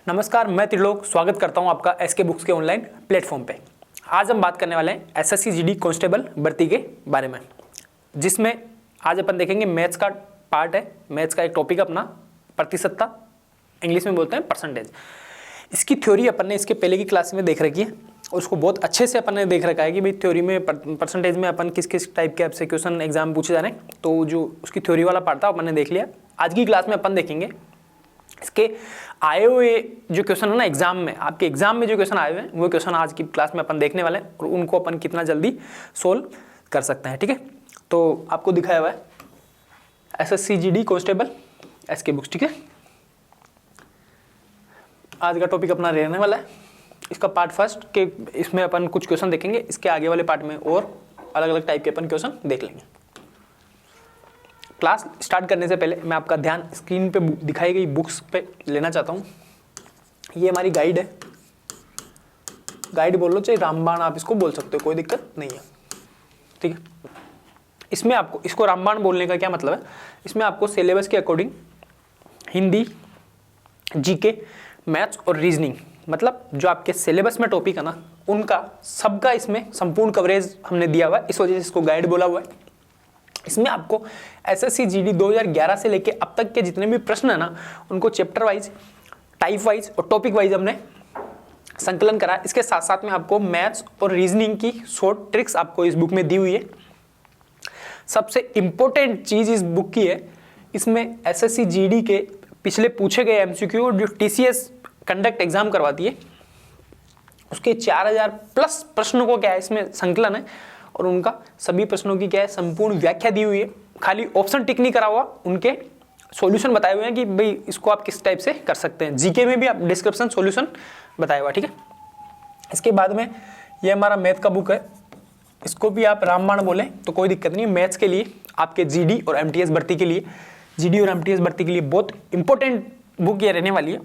नमस्कार, मैं त्रिलोक स्वागत करता हूं आपका एसके बुक्स के ऑनलाइन प्लेटफॉर्म पे। आज हम बात करने वाले हैं एसएससी जीडी कांस्टेबल भर्ती के बारे में, जिसमें आज अपन देखेंगे मैथ्स का पार्ट है। मैथ्स का एक टॉपिक अपना प्रतिशतता, इंग्लिश में बोलते हैं परसेंटेज। इसकी थ्योरी अपन ने इसके पहले की क्लास में देख रखी है और उसको बहुत अच्छे से अपन ने देख रखा है कि भाई थ्योरी में परसेंटेज में अपन किस किस टाइप के आपसे क्वेश्चन एग्जाम पूछे जा रहे हैं। तो जो उसकी थ्योरी वाला पार्ट था अपन ने देख लिया। आज की क्लास में अपन देखेंगे इसके आए हुए जो क्वेश्चन है ना एग्जाम में, आपके एग्जाम में जो क्वेश्चन आए हुए हैं वो क्वेश्चन आज की क्लास में अपन देखने वाले हैं और उनको अपन कितना जल्दी सोल्व कर सकते हैं। ठीक है, तो आपको दिखाया हुआ है SSC GD constable SK books. ठीक है, आज का टॉपिक अपना रहने वाला है इसका पार्ट फर्स्ट के, इसमें अपन कुछ क्वेश्चन देखेंगे। इसके आगे वाले पार्ट में और अलग अलग टाइप के अपन क्वेश्चन देख लेंगे। क्लास स्टार्ट करने से पहले मैं आपका ध्यान स्क्रीन पे दिखाई गई बुक्स पे लेना चाहता हूँ। ये हमारी गाइड है, गाइड बोल लो चाहे रामबाण आप इसको बोल सकते हो, कोई दिक्कत नहीं है। ठीक है, इसमें आपको इसको रामबाण बोलने का क्या मतलब है, इसमें आपको सिलेबस के अकॉर्डिंग हिंदी, जीके, मैथ्स और रीजनिंग, मतलब जो आपके सिलेबस में टॉपिक है ना उनका सबका इसमें संपूर्ण कवरेज हमने दिया हुआ है, इस वजह से इसको गाइड बोला हुआ है। इसमें आपको एसएससी जीडी 2011 से लेके अब तक के जितने भी प्रश्न है ना उनको चैप्टर वाइज, टाइप वाइज और टॉपिक वाइज हमने संकलन करा। इसके साथ साथ में आपको मैथ्स और रीजनिंग की शॉर्ट ट्रिक्स आपको इस बुक में दी हुई है। सबसे इंपॉर्टेंट चीज इस बुक की है, इसमें एसएससी जीडी के पिछले पूछे गए एमसीक्यू जो टीसीएस कंडक्ट एग्जाम करवाती है उसके 4000 प्लस प्रश्नों को क्या है इसमें संकलन है और उनका सभी प्रश्नों की क्या है संपूर्ण व्याख्या दी हुई है। खाली ऑप्शन टिक नहीं करा हुआ, उनके सॉल्यूशन बताए हुए हैं कि भाई इसको आप किस टाइप से कर सकते हैं। जीके में भी आप डिस्क्रिप्शन सॉल्यूशन बताया हुआ। ठीक है, इसके बाद में ये हमारा मैथ का बुक है, इसको भी आप रामबाण बोले तो कोई दिक्कत नहीं। मैथ्स के लिए आपके जीडी और एमटीएस भर्ती के लिए, जीडी और एमटीएस भर्ती के लिए बहुत इंपॉर्टेंट बुक ये रहने वाली है।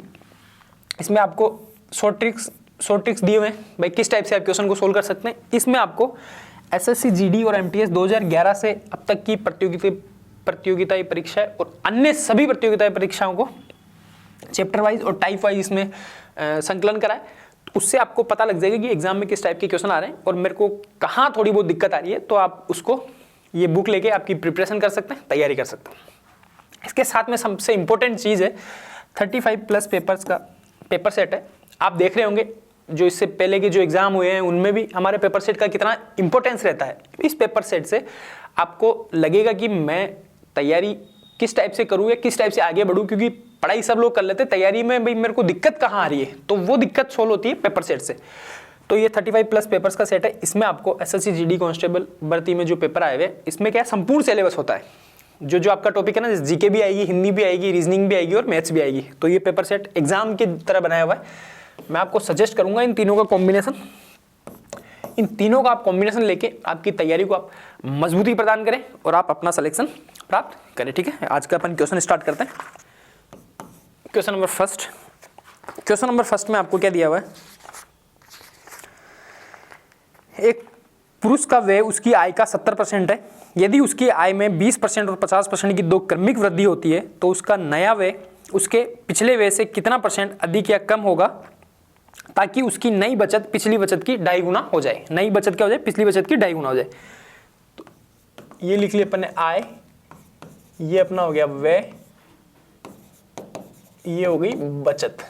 इसमें आपको शॉर्ट ट्रिक्स दिए हुए हैं भाई किस टाइप से आप क्वेश्चन को सोल्व कर सकते हैं। इसमें आपको एसएससी जीडी और एमटीएस 2011 से अब तक की प्रतियोगिताई परीक्षा और अन्य सभी प्रतियोगिताई परीक्षाओं को चैप्टर वाइज और टाइप वाइज इसमें संकलन कराए। उससे आपको पता लग जाएगा कि एग्जाम में किस टाइप के क्वेश्चन आ रहे हैं और मेरे को कहाँ थोड़ी बहुत दिक्कत आ रही है, तो आप उसको ये बुक लेके आपकी प्रिपरेशन कर सकते हैं, तैयारी कर सकते हैं। इसके साथ में सबसे इंपॉर्टेंट चीज़ है 35 प्लस पेपर्स का पेपर सेट है। आप देख रहे होंगे जो इससे पहले के जो एग्जाम हुए हैं उनमें भी हमारे पेपर सेट का कितना इंपॉर्टेंस रहता है। इस पेपर सेट से आपको लगेगा कि मैं तैयारी किस टाइप से करूँ या किस टाइप से आगे बढ़ूँ, क्योंकि पढ़ाई सब लोग कर लेते हैं, तैयारी में भाई मेरे को दिक्कत कहाँ आ रही है, तो वो दिक्कत सोल्व होती है पेपर सेट से। तो ये 35 प्लस पेपर्स का सेट है। इसमें आपको एसएससी जीडी कांस्टेबल भर्ती में जो पेपर आए हुए इसमें क्या संपूर्ण सिलेबस होता है। जो जो आपका टॉपिक है ना, जीके भी आएगी, हिंदी भी आएगी, रीजनिंग भी आएगी और मैथ्स भी आएगी। तो ये पेपर सेट एग्जाम की तरह बनाया हुआ है। मैं आपको सजेस्ट करूंगा इन तीनों का कॉम्बिनेशन, इन तीनों का आप कॉम्बिनेशन लेके आपकी तैयारी को आप मजबूती प्रदान करें और आप अपना सिलेक्शन प्राप्त करें। ठीक है, आज का अपन क्वेश्चन स्टार्ट करते हैं। क्वेश्चन नंबर फर्स्ट में आपको क्या दिया हुआ है, एक पुरुष का व्यय उसकी आय का 70% है। यदि उसकी आय में 20% और 50% की दो क्रमिक वृद्धि होती है तो उसका नया व्यय उसके पिछले व्यय से कितना % अधिक या कम होगा, ताकि उसकी नई बचत पिछली बचत की 2.5 गुना हो जाए। नई बचत क्या हो जाए, पिछली बचत की 2.5 गुना हो जाए। तो ये लिख लिया अपन ने आय, ये अपना हो गया व्यय, ये हो गई बचत।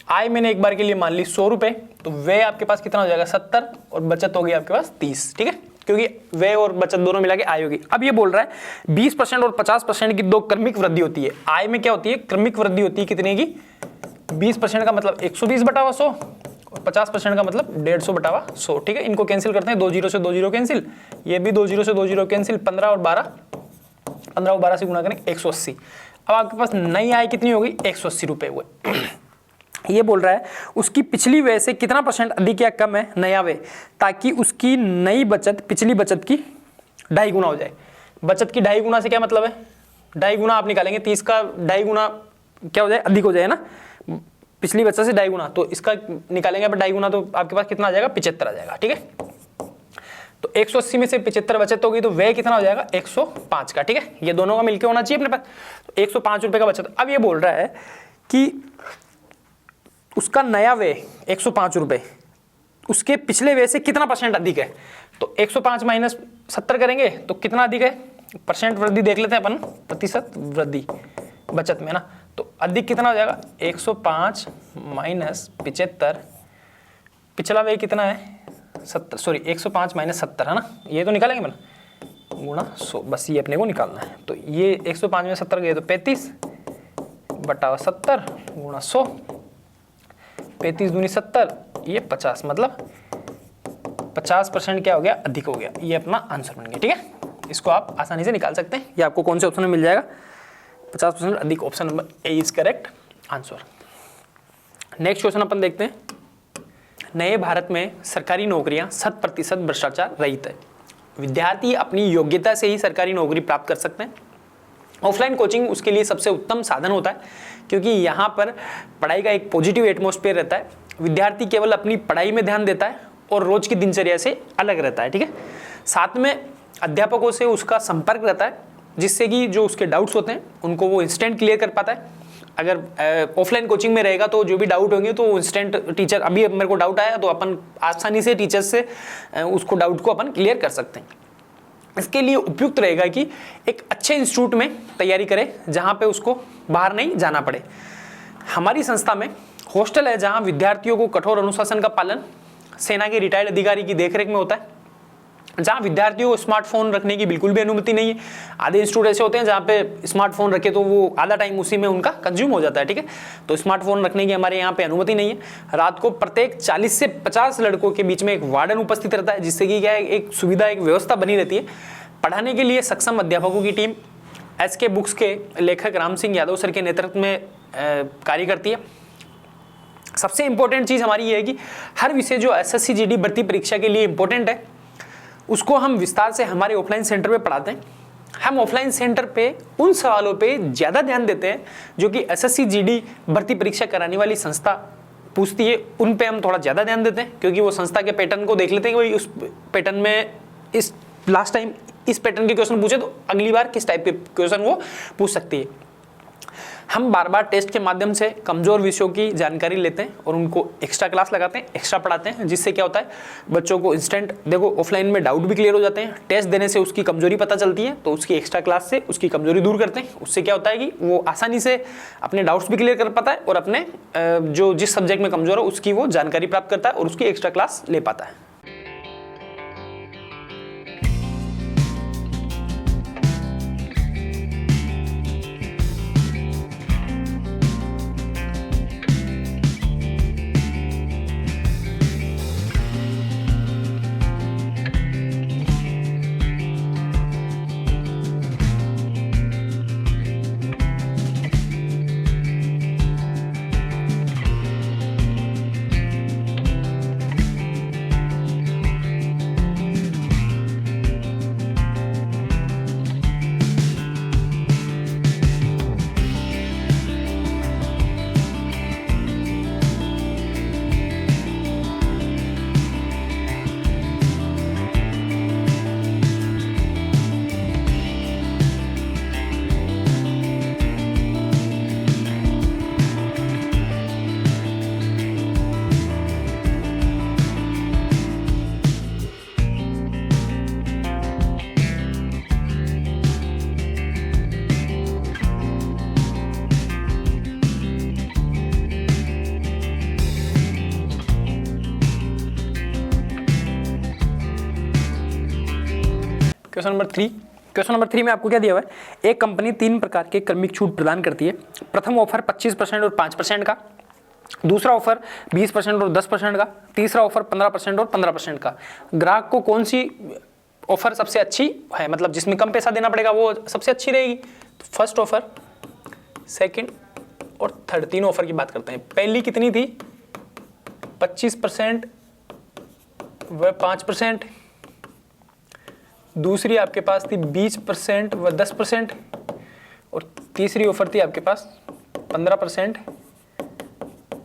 आय मैंने एक बार के लिए मान ली 100 रुपए, तो व्यय आपके पास कितना हो जाएगा 70 और बचत होगी आपके पास 30। ठीक है, क्योंकि व्यय और बचत दोनों मिला के आय होगी। अब ये बोल रहा है 20% और 50% की दो क्रमिक वृद्धि होती है। आय में क्या होती है, क्रमिक वृद्धि होती है कितने की, 20% का मतलब 120/100 और 50% का मतलब 150/100। ठीक है, इनको कैंसिल करते हैं, 2 0 से 2 0 कैंसिल, ये भी 2 0 से 2 0 कैंसिल, 15 और 12 से गुणा करें 180। अब आपके पास नई आय कितनी होगी, 180 रुपए हुए। ये बोल रहा है उसकी पिछली व्यय से कितना % अधिक या कम है नया व्यय, ताकि उसकी नई बचत पिछली बचत की 2.5 गुना हो जाए। बचत की 2.5 गुना से क्या मतलब है, 2.5 गुना आप निकालेंगे, 30 का 2.5 गुना क्या हो जाए, अधिक हो जाए ना, पिछली बचत से 2.5 गुना, तो इसका निकालेंगे आप 2.5 गुना, तो आपके पास कितना आ जाएगा, 75 आ जाएगा। ठीक है, तो 180 में से 75 बचत होगी तो व्यय कितना हो जाएगा, 105 का। ठीक है, ये दोनों का मिलकर होना चाहिए अपने पास, तो 105 रुपए का बचत। अब ये बोल रहा है कि उसका नया वे 105 रुपये उसके पिछले वे से कितना % अधिक है। तो 105 माइनस 70 करेंगे तो कितना अधिक है, % वृद्धि देख लेते हैं अपन, प्रतिशत वृद्धि बचत में ना। तो अधिक कितना हो जाएगा, 105 माइनस 75, पिछला वे कितना है 70, सॉरी 105 माइनस 70 है ना, ये तो निकालेंगे अपन, गुणा 100, बस ये अपने को निकालना है। तो ये 105 में 70 गए तो 35 बटा 70 गुणा 100, 35 दूनी 70, ये 50, मतलब 50% क्या हो गया, अधिक हो गया। ये अपना आंसर बन गया। ठीक है, इसको आप आसानी से निकाल सकते हैं। ये आपको कौन से ऑप्शन में मिल जाएगा, 50% अधिक, option number A is correct answer. Next question अपन देखते हैं। नए भारत में सरकारी नौकरियां 100% भ्रष्टाचार रहित है। विद्यार्थी अपनी योग्यता से ही सरकारी नौकरी प्राप्त कर सकते हैं। ऑफलाइन कोचिंग उसके लिए सबसे उत्तम साधन होता है, क्योंकि यहाँ पर पढ़ाई का एक पॉजिटिव एटमॉस्फेयर रहता है। विद्यार्थी केवल अपनी पढ़ाई में ध्यान देता है और रोज की दिनचर्या से अलग रहता है। ठीक है, साथ में अध्यापकों से उसका संपर्क रहता है, जिससे कि जो उसके डाउट्स होते हैं उनको वो इंस्टेंट क्लियर कर पाता है। अगर ऑफलाइन कोचिंग में रहेगा तो जो भी डाउट होंगे तो इंस्टेंट टीचर, अभी मेरे को डाउट आया तो अपन आसानी से टीचर से उसको डाउट को अपन क्लियर कर सकते हैं। इसके लिए उपयुक्त रहेगा कि एक अच्छे इंस्टीट्यूट में तैयारी करे, जहाँ पे उसको बाहर नहीं जाना पड़े। हमारी संस्था में हॉस्टल है, जहाँ विद्यार्थियों को कठोर अनुशासन का पालन सेना के रिटायर्ड अधिकारी की देखरेख में होता है, जहाँ विद्यार्थियों को स्मार्टफोन रखने की बिल्कुल भी अनुमति नहीं है। आधे इंस्टीट्यूट ऐसे होते हैं जहाँ पे स्मार्टफोन रखे तो वो आधा टाइम उसी में उनका कंज्यूम हो जाता है। ठीक है, तो स्मार्टफोन रखने की हमारे यहाँ पे अनुमति नहीं है। रात को प्रत्येक 40 से 50 लड़कों के बीच में एक वार्डन उपस्थित रहता है, जिससे कि क्या है, एक सुविधा, एक व्यवस्था बनी रहती है। पढ़ाने के लिए सक्षम अध्यापकों की टीम SK बुक्स के लेखक राम सिंह यादव सर के नेतृत्व में कार्य करती है। सबसे इंपॉर्टेंट चीज़ हमारी ये है कि हर विषय जो SSC GD भर्ती परीक्षा के लिए इंपॉर्टेंट है, उसको हम विस्तार से हमारे ऑफलाइन सेंटर पे पढ़ाते हैं। हम ऑफलाइन सेंटर पे उन सवालों पे ज़्यादा ध्यान देते हैं जो कि SSC GD भर्ती परीक्षा कराने वाली संस्था पूछती है, उन पे हम थोड़ा ज़्यादा ध्यान देते हैं, क्योंकि वो संस्था के पैटर्न को देख लेते हैं कि भाई उस पैटर्न में इस लास्ट टाइम इस पैटर्न के क्वेश्चन पूछे तो अगली बार किस टाइप के क्वेश्चन वो पूछ सकती है। हम बार बार टेस्ट के माध्यम से कमज़ोर विषयों की जानकारी लेते हैं और उनको एक्स्ट्रा क्लास लगाते हैं, एक्स्ट्रा पढ़ाते हैं, जिससे क्या होता है, बच्चों को इंस्टेंट, देखो ऑफलाइन में डाउट भी क्लियर हो जाते हैं, टेस्ट देने से उसकी कमजोरी पता चलती है, तो उसकी एक्स्ट्रा क्लास से उसकी कमजोरी दूर करते हैं। उससे क्या होता है कि वो आसानी से अपने डाउट्स भी क्लियर कर पाता है और अपने जो जिस सब्जेक्ट में कमजोर है उसकी वो जानकारी प्राप्त करता है और उसकी एक्स्ट्रा क्लास ले पाता है। क्वेश्चन नंबर 3 में आपको क्या दिया हुआ है, एक कंपनी 3 प्रकार के क्रमिक छूट प्रदान करती है। प्रथम ऑफर 25% और 5% का, दूसरा ऑफर 20% और 10% का, तीसरा ऑफर 15% और 15% का। ग्राहक को कौन सी ऑफर सबसे अच्छी है, मतलब जिसमें कम पैसा देना पड़ेगा वो सबसे अच्छी रहेगी। तो फर्स्ट ऑफर, सेकंड और थर्ड, तीनों ऑफर की बात करते हैं। पहली कितनी थी, 25% व 5%, दूसरी आपके पास थी 20% व 10%, और तीसरी ऑफर थी आपके पास 15%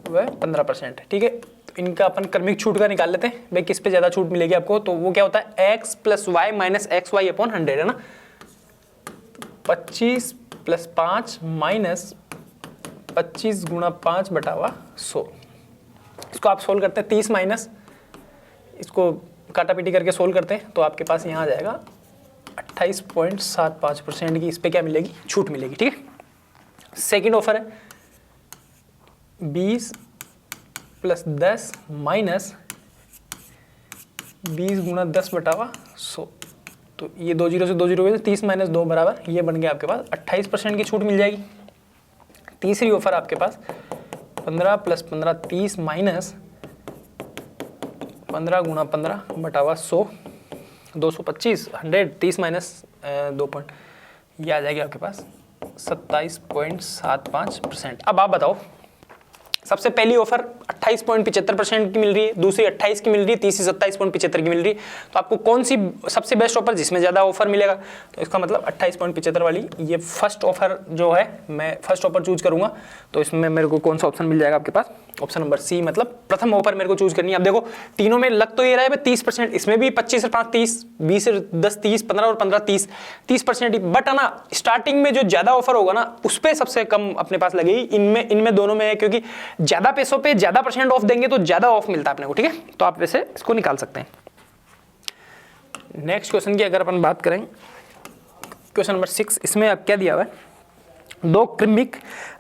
व 15%। ठीक है, तो इनका अपन क्रमिक छूट का निकाल लेते हैं, भाई किस पे ज़्यादा छूट मिलेगी आपको। तो वो क्या होता है, x + y - xy / 100 है ना। 25 + 5 - 25 × 5 / 100, इसको आप सोल्व करते हैं 30 माइनस इसको काटा पीटी करके सोल्व करते हैं तो आपके पास यहाँ आ जाएगा 28.75% की इस पर क्या मिलेगी, छूट मिलेगी। ठीक है, सेकेंड ऑफर है 20 + 10 माइनस 20 × 10/100, तो ये 2 0 से 2 0 30 - 2 बराबर ये बन गया आपके पास 28% की छूट मिल जाएगी। तीसरी ऑफर आपके पास 15 + 15 30 माइनस 15 × 15/100 225 100 30 - 2 पॉइंट ये आ जाएगी आपके पास 27.75%। अब आप बताओ, सबसे पहली ऑफर 28.75% की मिल रही है, दूसरी 28 की मिल रही है, तीसरी 27.75 की मिल रही है, तो आपको कौन सी सबसे बेस्ट ऑफर जिसमें ज़्यादा ऑफर मिलेगा, तो इसका मतलब 28.75 वाली ये फर्स्ट ऑफर जो है, मैं फर्स्ट ऑफर चूज करूंगा। तो इसमें मेरे को कौन सा ऑप्शन मिल जाएगा आपके पास, ऑप्शन नंबर सी, मतलब प्रथम ऑफर मेरे को चूज करनी है। अब देखो तीनों में लग तो ये रहा है 30%, इसमें भी 25 से 5 30, 20 से 10 30, 15 और 15 30%, बट है ना स्टार्टिंग में जो ज्यादा ऑफर होगा ना उस पर सबसे कम अपने पास लगेगी। इनमें दोनों में है, क्योंकि ज्यादा पैसों पे ज्यादा % ऑफ देंगे तो ज्यादा ऑफ मिलता है अपने को। ठीक है, तो आप वैसे इसको निकाल सकते हैं। नेक्स्ट क्वेश्चन की अगर अपन बात करें, क्वेश्चन नंबर 6, इसमें अब क्या दिया हुआ है, दो क्रमिक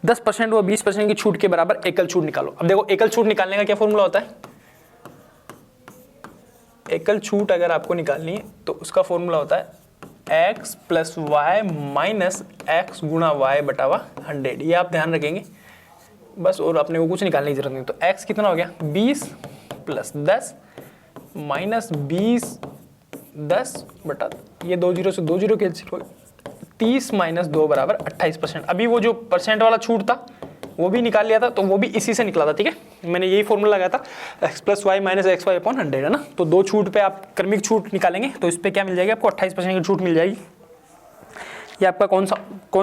10% व 20% की छूट के बराबर एकल छूट निकालो। अब देखो एकल छूट निकालने का क्या फॉर्मूला होता है, एकल छूट अगर आपको निकालनी है तो उसका फॉर्मूला होता है x + y - x × y/100। ये आप ध्यान रखेंगे बस, और अपने को कुछ निकालने की जरूरत नहीं। तो x कितना हो गया 20 + 10 माइनस 20 10 बटा ये 2 0 से 2 0 कैंसिल हो, 30 - 2 बराबर 28%। अभी वो जो % वाला छूट था वो भी निकाल लिया था, तो वो भी इसी से निकला था। ठीक है, मैंने यही फॉर्मूला लगाया था x + y - xy/100 है ना। तो दो छूट पे आप क्रमिक छूट निकालेंगे तो इस पे क्या मिल जाएगी आपको 28% की छूट मिल जाएगी। ये आपका कौन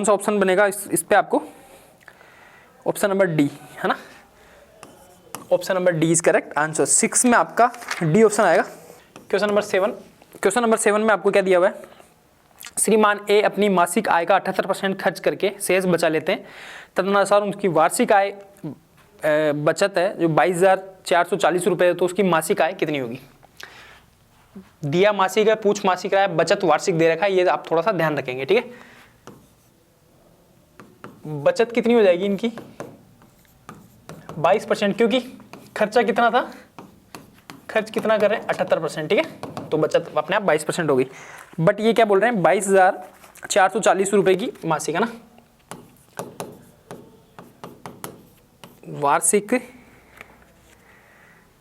सा ऑप्शन बनेगा इस पे आपको, ऑप्शन नंबर डी है ना, option number D is correct answer. 6 में आपका डी ऑप्शन आएगा। क्वेश्चन नंबर 7 में आपको क्या दिया हुआ है, श्रीमान ए अपनी मासिक आय का 78% खर्च करके शेष बचा लेते हैं, तदनुसार उनकी वार्षिक आय बचत है जो 22,440 रुपये है, तो उसकी मासिक आय कितनी होगी। दिया मासिक है, पूछ मासिक आय, बचत वार्षिक दे रखा है, ये आप थोड़ा सा ध्यान रखेंगे। ठीक है, बचत कितनी हो जाएगी इनकी 22%, क्योंकि खर्चा कितना था, खर्च कितना कर रहे हैं 78%। ठीक है, तो बचत अपने आप 22% होगी। बट ये क्या बोल रहे हैं 22,440 रुपए की मासिक है ना, वार्षिक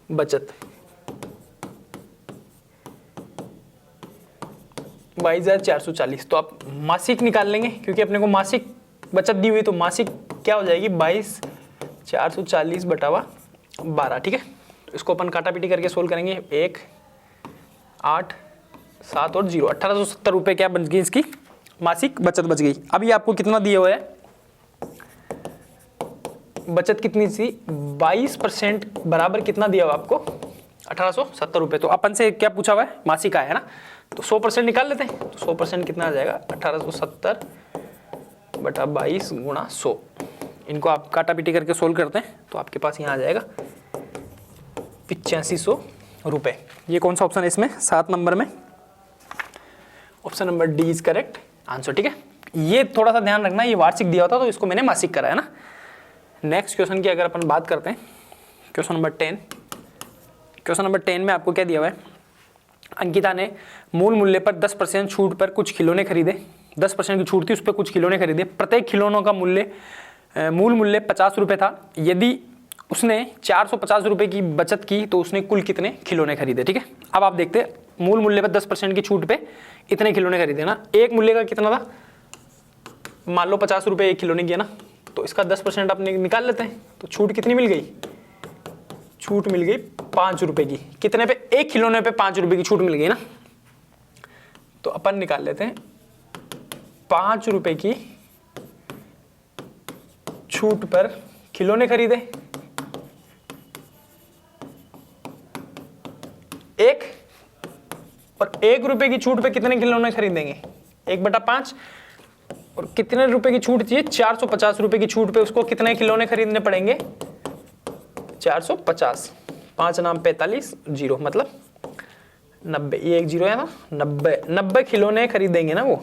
बचत 22,440। तो आप मासिक निकाल लेंगे क्योंकि अपने को मासिक बचत दी हुई, तो मासिक क्या हो जाएगी 22,440/12। ठीक है, तो इसको अपन काटा पीटी करके सोल्व करेंगे। 1 8 7 और 0 1870 रुपये क्या बन गई इसकी मासिक बचत बच गई। अभी आपको कितना दिया हुआ है, बचत कितनी थी 22% बराबर कितना दिया हुआ आपको 1870 रुपये। तो अपन से क्या पूछा हुआ है मासिक आय है ना, तो 100% निकाल लेते हैं। तो 100% कितना आ जाएगा 1870/22 × 100। इनको आप काटा पीटी करके सोल्व करते हैं तो आपके पास यहाँ आ जाएगा 8500 रुपये। ये कौन सा ऑप्शन है इसमें 7 नंबर में, option number D is correct answer. ठीक है, ये थोड़ा सा ध्यान रखना, ये वार्षिक दिया होता तो इसको मैंने मासिक करा है ना। नेक्स्ट क्वेश्चन की अगर अपन बात करते हैं, क्वेश्चन नंबर 10 में आपको क्या दिया हुआ है, अंकिता ने मूल मूल्य पर 10% छूट पर कुछ खिलौने खरीदे। 10% की छूट थी, उस पर कुछ खिलौने खरीदे। प्रत्येक खिलौनों का मूल मूल्य 50 रुपये था। यदि उसने 450 रुपये की बचत की तो उसने कुल कितने खिलौने खरीदे। ठीक है, अब आप देखते हैं मूल मूल्य पर 10% की छूट पे इतने खिलौने खरीदे ना, एक मूल्य का कितना था, मान लो 50 रुपये एक खिलौने की है ना, तो इसका 10% अपने निकाल लेते हैं। तो छूट कितनी मिल गई, छूट मिल गई 5 रुपये की। कितने पे, एक खिलौने पे 5 रुपये की छूट मिल गई ना, तो अपन निकाल लेते हैं 5 रुपये की छूट पर खिलौने खरीदे, एक, और 1 रुपये की छूट पे कितने खिलौने खरीदेंगे 1/5, और कितने रुपए की छूट चाहिए 450 रुपए की छूट पे उसको कितने खिलौने खरीदने पड़ेंगे 450। 5 नाम 45 जीरो, मतलब 90, ये एक जीरो है ना, 90 खिलौने खरीदेंगे ना वो,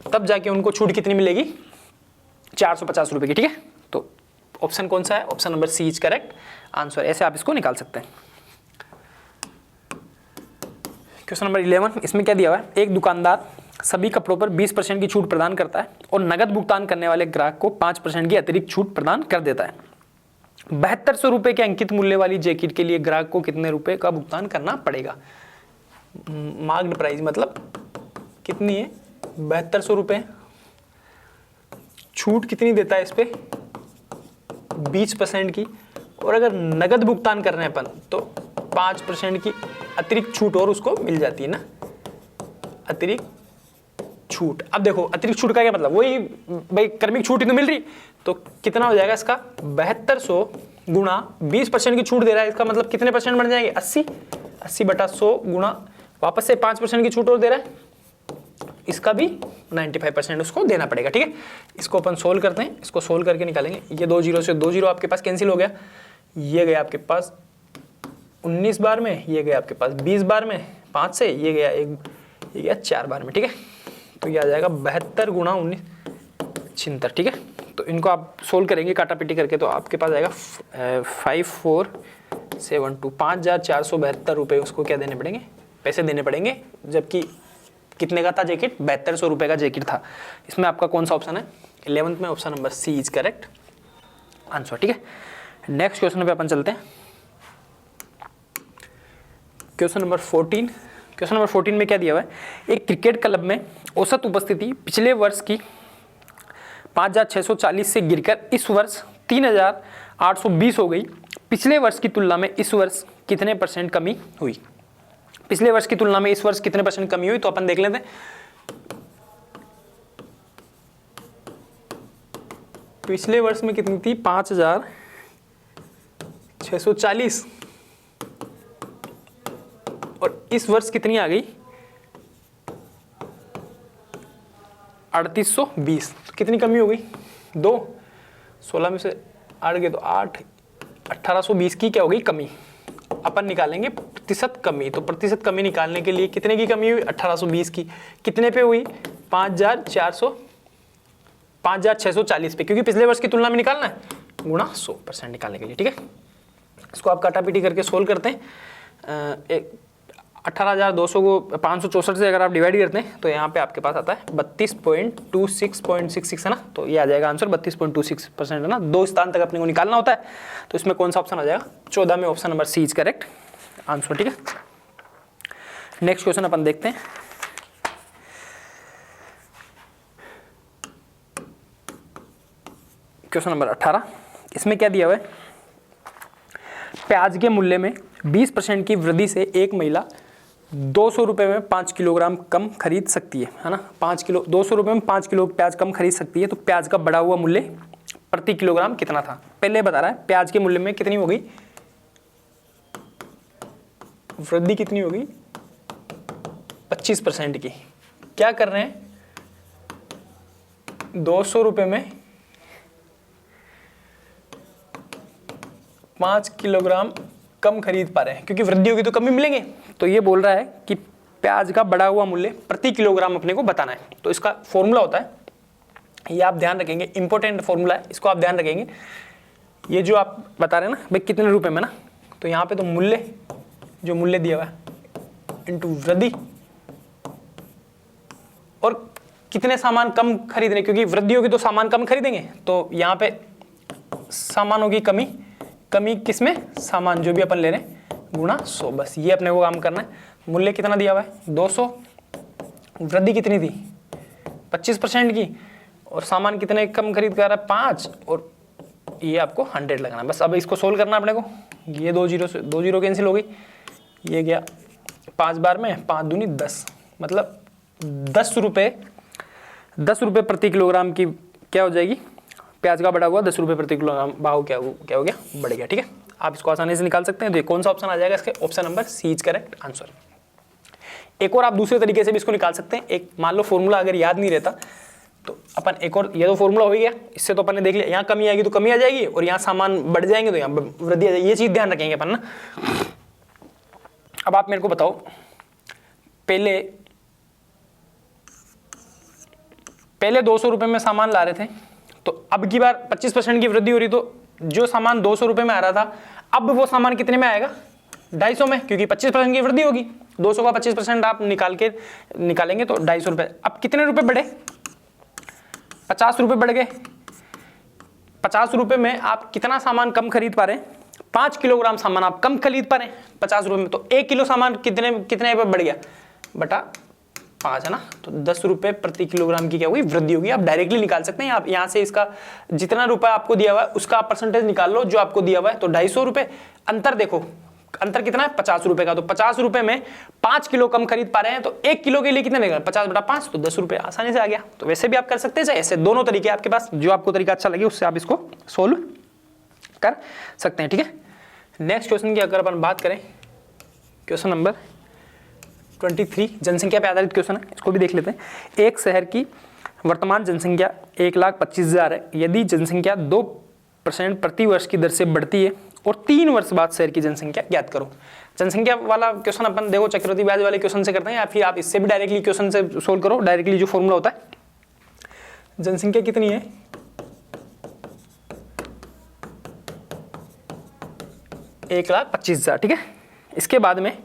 तब जाके उनको छूट कितनी मिलेगी, 450 रुपए की। ठीक है, तो ऑप्शन कौन सा है, option number C is correct answer. ऐसे आप इसको निकाल सकते हैं। क्वेश्चन नंबर 11, इसमें क्या दिया हुआ है, एक दुकानदार सभी कपड़ों पर 20% की छूट प्रदान करता है और नगद भुगतान करने वाले ग्राहक को 5% की अतिरिक्त छूट प्रदान कर देता है। 7200 रुपए के अंकित मूल्य वाली जैकेट के लिए ग्राहक को कितने रुपए का भुगतान करना पड़ेगा। मार्क्ड प्राइस मतलब कितनी है, 7200 रुपए। छूट कितनी देता है इस पे, 20% की, और अगर नगद भुगतान कर रहे हैं अपन तो 5% की अतिरिक्त छूट और उसको मिल जाती है ना, अतिरिक्त छूट। अब देखो अतिरिक्त छूट का क्या मतलब, वही भाई क्रमिक छूट ही तो मिल रही, तो कितना हो जाएगा इसका, 7200 गुणा 20% की छूट दे रहा है, इसका मतलब कितने परसेंट बन जाएंगे, 80/100 गुणा वापस से 5% की छूट और दे रहा है, इसका भी 95% उसको देना पड़ेगा। ठीक है, इसको अपन सोल्व करते हैं, इसको सोल्व करके निकालेंगे। ये 2 जीरो से 2 जीरो आपके पास कैंसिल हो गया, ये गया आपके पास 19 बार में, ये गया आपके पास 20 बार में 5 से, ये गया 4 बार में। ठीक है, तो ये आ जाएगा 72 गुणा 19 76। ठीक है, तो इनको आप सोल्व करेंगे काटा पीटी करके, तो आपके पास आएगा 5472, 5472 रुपये उसको क्या देने पड़ेंगे, पैसे देने पड़ेंगे, जबकि कितने का था जैकेट, 7200 रुपये का जैकेट था। इसमें आपका कौन सा ऑप्शन है, 11th में option number C is correct answer. ठीक है, नेक्स्ट क्वेश्चन पे अपन चलते हैं। क्वेश्चन नंबर 14, क्वेश्चन नंबर 14 में क्या दिया हुआ है, एक क्रिकेट क्लब में औसत उपस्थिति पिछले वर्ष की 5640 से गिरकर इस वर्ष 3820 हो गई। पिछले वर्ष की तुलना में इस वर्ष कितने % कमी हुई। पिछले वर्ष की तुलना में इस वर्ष कितने % कमी हुई, तो अपन देख लेते हैं। पिछले वर्ष में कितनी थी, 5640, और इस वर्ष कितनी आ गई, 3820। कितनी कमी हो गई, 2, 16 में से 8 गए तो 8, 1820 की क्या हो गई कमी। अपन निकालेंगे प्रतिशत कमी, तो प्रतिशत कमी निकालने के लिए कितने की कमी हुई, 1820 की। कितने पे हुई, 5640 पे, क्योंकि पिछले वर्ष की तुलना में निकालना है, गुणा 100% निकालने के लिए। ठीक है, इसको आप काटापीटी करके सोल्व करते हैं। 18,200 को 564 से अगर आप डिवाइड करते हैं तो यहाँ पे आपके पास आता है 32.2666 है ना, तो ये आ जाएगा आंसर 32.26% है ना। 2 स्थान तक अपने को निकालना होता है, तो इसमें कौन सा ऑप्शन आ जाएगा, 14 में option number C is correct answer. ठीक है, नेक्स्ट क्वेश्चन अपन देखते हैं। क्वेश्चन नंबर 18, इसमें क्या दिया हुआ है, प्याज के मूल्य में 20% की वृद्धि से एक महिला 200 रुपये में 5 किलोग्राम कम खरीद सकती है ना। 200 रुपये में 5 किलो प्याज कम खरीद सकती है, तो प्याज का बढ़ा हुआ मूल्य प्रति किलोग्राम कितना था। पहले बता रहा है प्याज के मूल्य में कितनी हो गई, वृद्धि कितनी हो गई, 25% की। क्या कर रहे हैं, 200 रुपये में 5 किलोग्राम कम खरीद पा रहे हैं, क्योंकि वृद्धि होगी तो कम ही मिलेंगे। तो ये बोल रहा है कि प्याज का बढ़ा हुआ मूल्य प्रति किलोग्राम अपने को बताना है। तो इसका फॉर्मूला होता है, ये आप ध्यान रखेंगे, इंपॉर्टेंट फॉर्मूला है, इसको आप ध्यान रखेंगे। ये जो आप बता रहे हैं ना भाई कितने रुपए में ना, तो यहाँ पे तो मूल्य, जो मूल्य दिया हुआ है इंटू वृद्धि, और कितने सामान कम खरीद रहे, क्योंकि वृद्धि होगी तो सामान कम खरीदेंगे, तो यहाँ पे सामानों की कमी, कमी किसमें, सामान जो भी अपन ले रहे हैं, गुणा 100। बस ये अपने को काम करना है। मूल्य कितना दिया हुआ है 200, वृद्धि कितनी थी 25% की, और सामान कितने कम खरीद कर रहा है 5, और ये आपको 100 लगाना है। बस अब इसको सोल्व करना है अपने को। ये 2 जीरो से 2 जीरो कैंसिल हो गई, ये गया 5 बार में, 5 दूनी 10, मतलब 10 रुपये प्रति किलोग्राम की क्या हो जाएगी, प्याज का बढ़ा हुआ 10 रुपये प्रति किलोग्राम भाव क्या हो गया, बढ़ गया। ठीक है, आप इसको आसानी से निकाल सकते हैं। तो कौन सा ऑप्शन आ जाएगा इसके, option number C is correct answer. एक और आप दूसरे तरीके से भी इसको निकाल सकते हैं। एक मान लो फॉर्मूला अगर याद नहीं रहता तो अपन एक और, ये तो फॉर्मूला हो ही गया, इससे तो अपन ने देख लिया, यहाँ कमी आएगी तो कमी आ जाएगी और यहाँ सामान बढ़ जाएंगे तो यहाँ वृद्धि आ जाएगी, ये चीज ध्यान रखेंगे अपन ना। अब आप मेरे को बताओ, पहले 200 रुपए में सामान ला रहे थे, तो अब की बार 25% की वृद्धि हो रही, तो जो सामान 200 रुपए में आ रहा था अब वो सामान कितने में आएगा, 250 में, क्योंकि 25% की वृद्धि होगी। 200 का 25% आप निकालेंगे तो 250 रुपए। अब कितने रुपए बढ़े, 50 रुपए बढ़ गए। 50 रुपए में आप कितना सामान कम खरीद पा रहे हैं, 5 किलोग्राम सामान आप कम खरीद पा रहे हैं 50 रुपए में, तो 1 किलो सामान कितने पे बढ़ गया, बटा 5 है ना, तो 10 रुपए प्रति किलोग्राम की क्या हुई, वृद्धि होगी। आप डायरेक्टली निकाल सकते हैं, आप यहाँ से इसका जितना रुपए आपको दिया हुआ है उसका आप परसेंटेज निकाल लो जो आपको दिया हुआ है, तो 250 रुपए। अंतर देखो, अंतर कितना है, 50 रुपए का, तो 50 रुपए में 5 किलो कम खरीद पा रहे हैं, तो 1 किलो के लिए कितने देगा, 50 बटा 5, तो 10 रुपए आसानी से आ गया। तो वैसे भी आप कर सकते हैं, ऐसे दोनों तरीके आपके पास, जो आपको तरीका अच्छा लगे उससे आप इसको सोल्व कर सकते हैं, ठीक है। नेक्स्ट क्वेश्चन की अगर अपन बात करें, क्वेश्चन नंबर 23 जनसंख्या पे आधारित क्वेश्चन है, इसको भी देख लेते हैं। एक शहर की वर्तमान जनसंख्या 1,25,000 है। यदि जनसंख्या 2% प्रति वर्ष की दर से बढ़ती है और 3 वर्ष बाद शहर की जनसंख्या ज्ञात करो। जनसंख्या वाला क्वेश्चन अपन देखो चक्रवृद्धि ब्याज वाले क्वेश्चन से करते हैं, या फिर आप इससे भी डायरेक्टली क्वेश्चन से सोल्व करो, डायरेक्टली जो फॉर्मूला होता है। जनसंख्या कितनी है, 1,25,000, ठीक है। इसके बाद में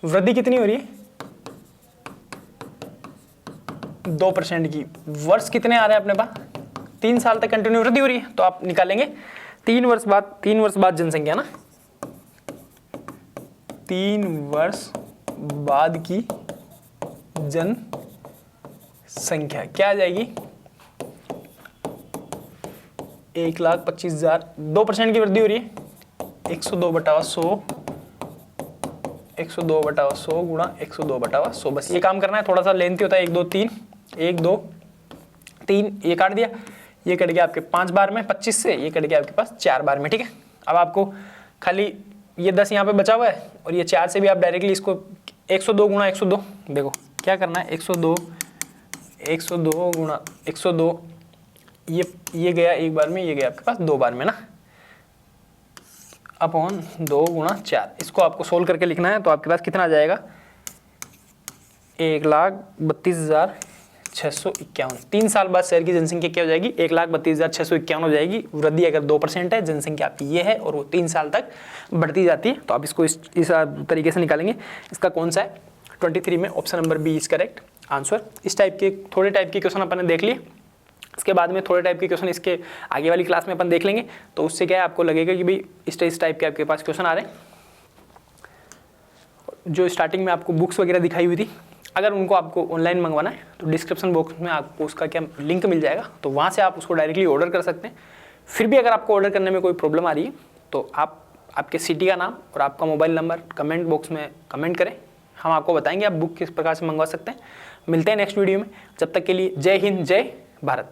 वृद्धि कितनी हो रही है, 2% की। वर्ष कितने आ रहे हैं अपने पास, 3 साल तक कंटिन्यू वृद्धि हो रही है, तो आप निकालेंगे 3 वर्ष बाद जनसंख्या ना, 3 वर्ष बाद की जनसंख्या क्या आ जाएगी, 1,25,000, 2% की वृद्धि हो रही है, 102/100, 102/100 गुणा 102/100। बस ये काम करना है, थोड़ा सा लेंथी होता है, 1 2 3, 1 2 3, ये काट दिया, ये कट गया आपके 5 बार में 25 से, ये कट गया आपके पास 4 बार में, ठीक है। अब आपको खाली ये 10 यहाँ पे बचा हुआ है और ये 4 से भी आप डायरेक्टली इसको 102 गुणा 102, देखो क्या करना है, 102 गुणा 102, ये गया 1 बार में, ये गया आपके पास 2 बार में ना, अपॉन 2 गुणा 4। इसको आपको सोल्व करके लिखना है, तो आपके पास कितना आ जाएगा, 1,32,651। 3 साल बाद शहर की जनसंख्या क्या हो जाएगी, 1,32,651 हो जाएगी। वृद्धि अगर 2% है, जनसंख्या आपकी ये है और वो 3 साल तक बढ़ती जाती है, तो आप इसको इस तरीके से निकालेंगे। इसका कौन सा है, 23 में option number B is correct answer. इस टाइप के थोड़े टाइप के क्वेश्चन अपन ने देख लिए, इसके बाद में थोड़े टाइप के क्वेश्चन इसके आगे वाली क्लास में अपन देख लेंगे, तो उससे क्या है आपको लगेगा कि भाई इस टाइप के आपके पास क्वेश्चन आ रहे हैं। जो स्टार्टिंग में आपको बुक्स वगैरह दिखाई हुई थी, अगर उनको आपको ऑनलाइन मंगवाना है तो डिस्क्रिप्शन बॉक्स में आपको उसका क्या लिंक मिल जाएगा, तो वहाँ से आप उसको डायरेक्टली ऑर्डर कर सकते हैं। फिर भी अगर आपको ऑर्डर करने में कोई प्रॉब्लम आ रही है तो आप आपके सिटी का नाम और आपका मोबाइल नंबर कमेंट बॉक्स में कमेंट करें, हम आपको बताएंगे आप बुक किस प्रकार से मंगवा सकते हैं। मिलते हैं नेक्स्ट वीडियो में, जब तक के लिए जय हिंद, जय भारत।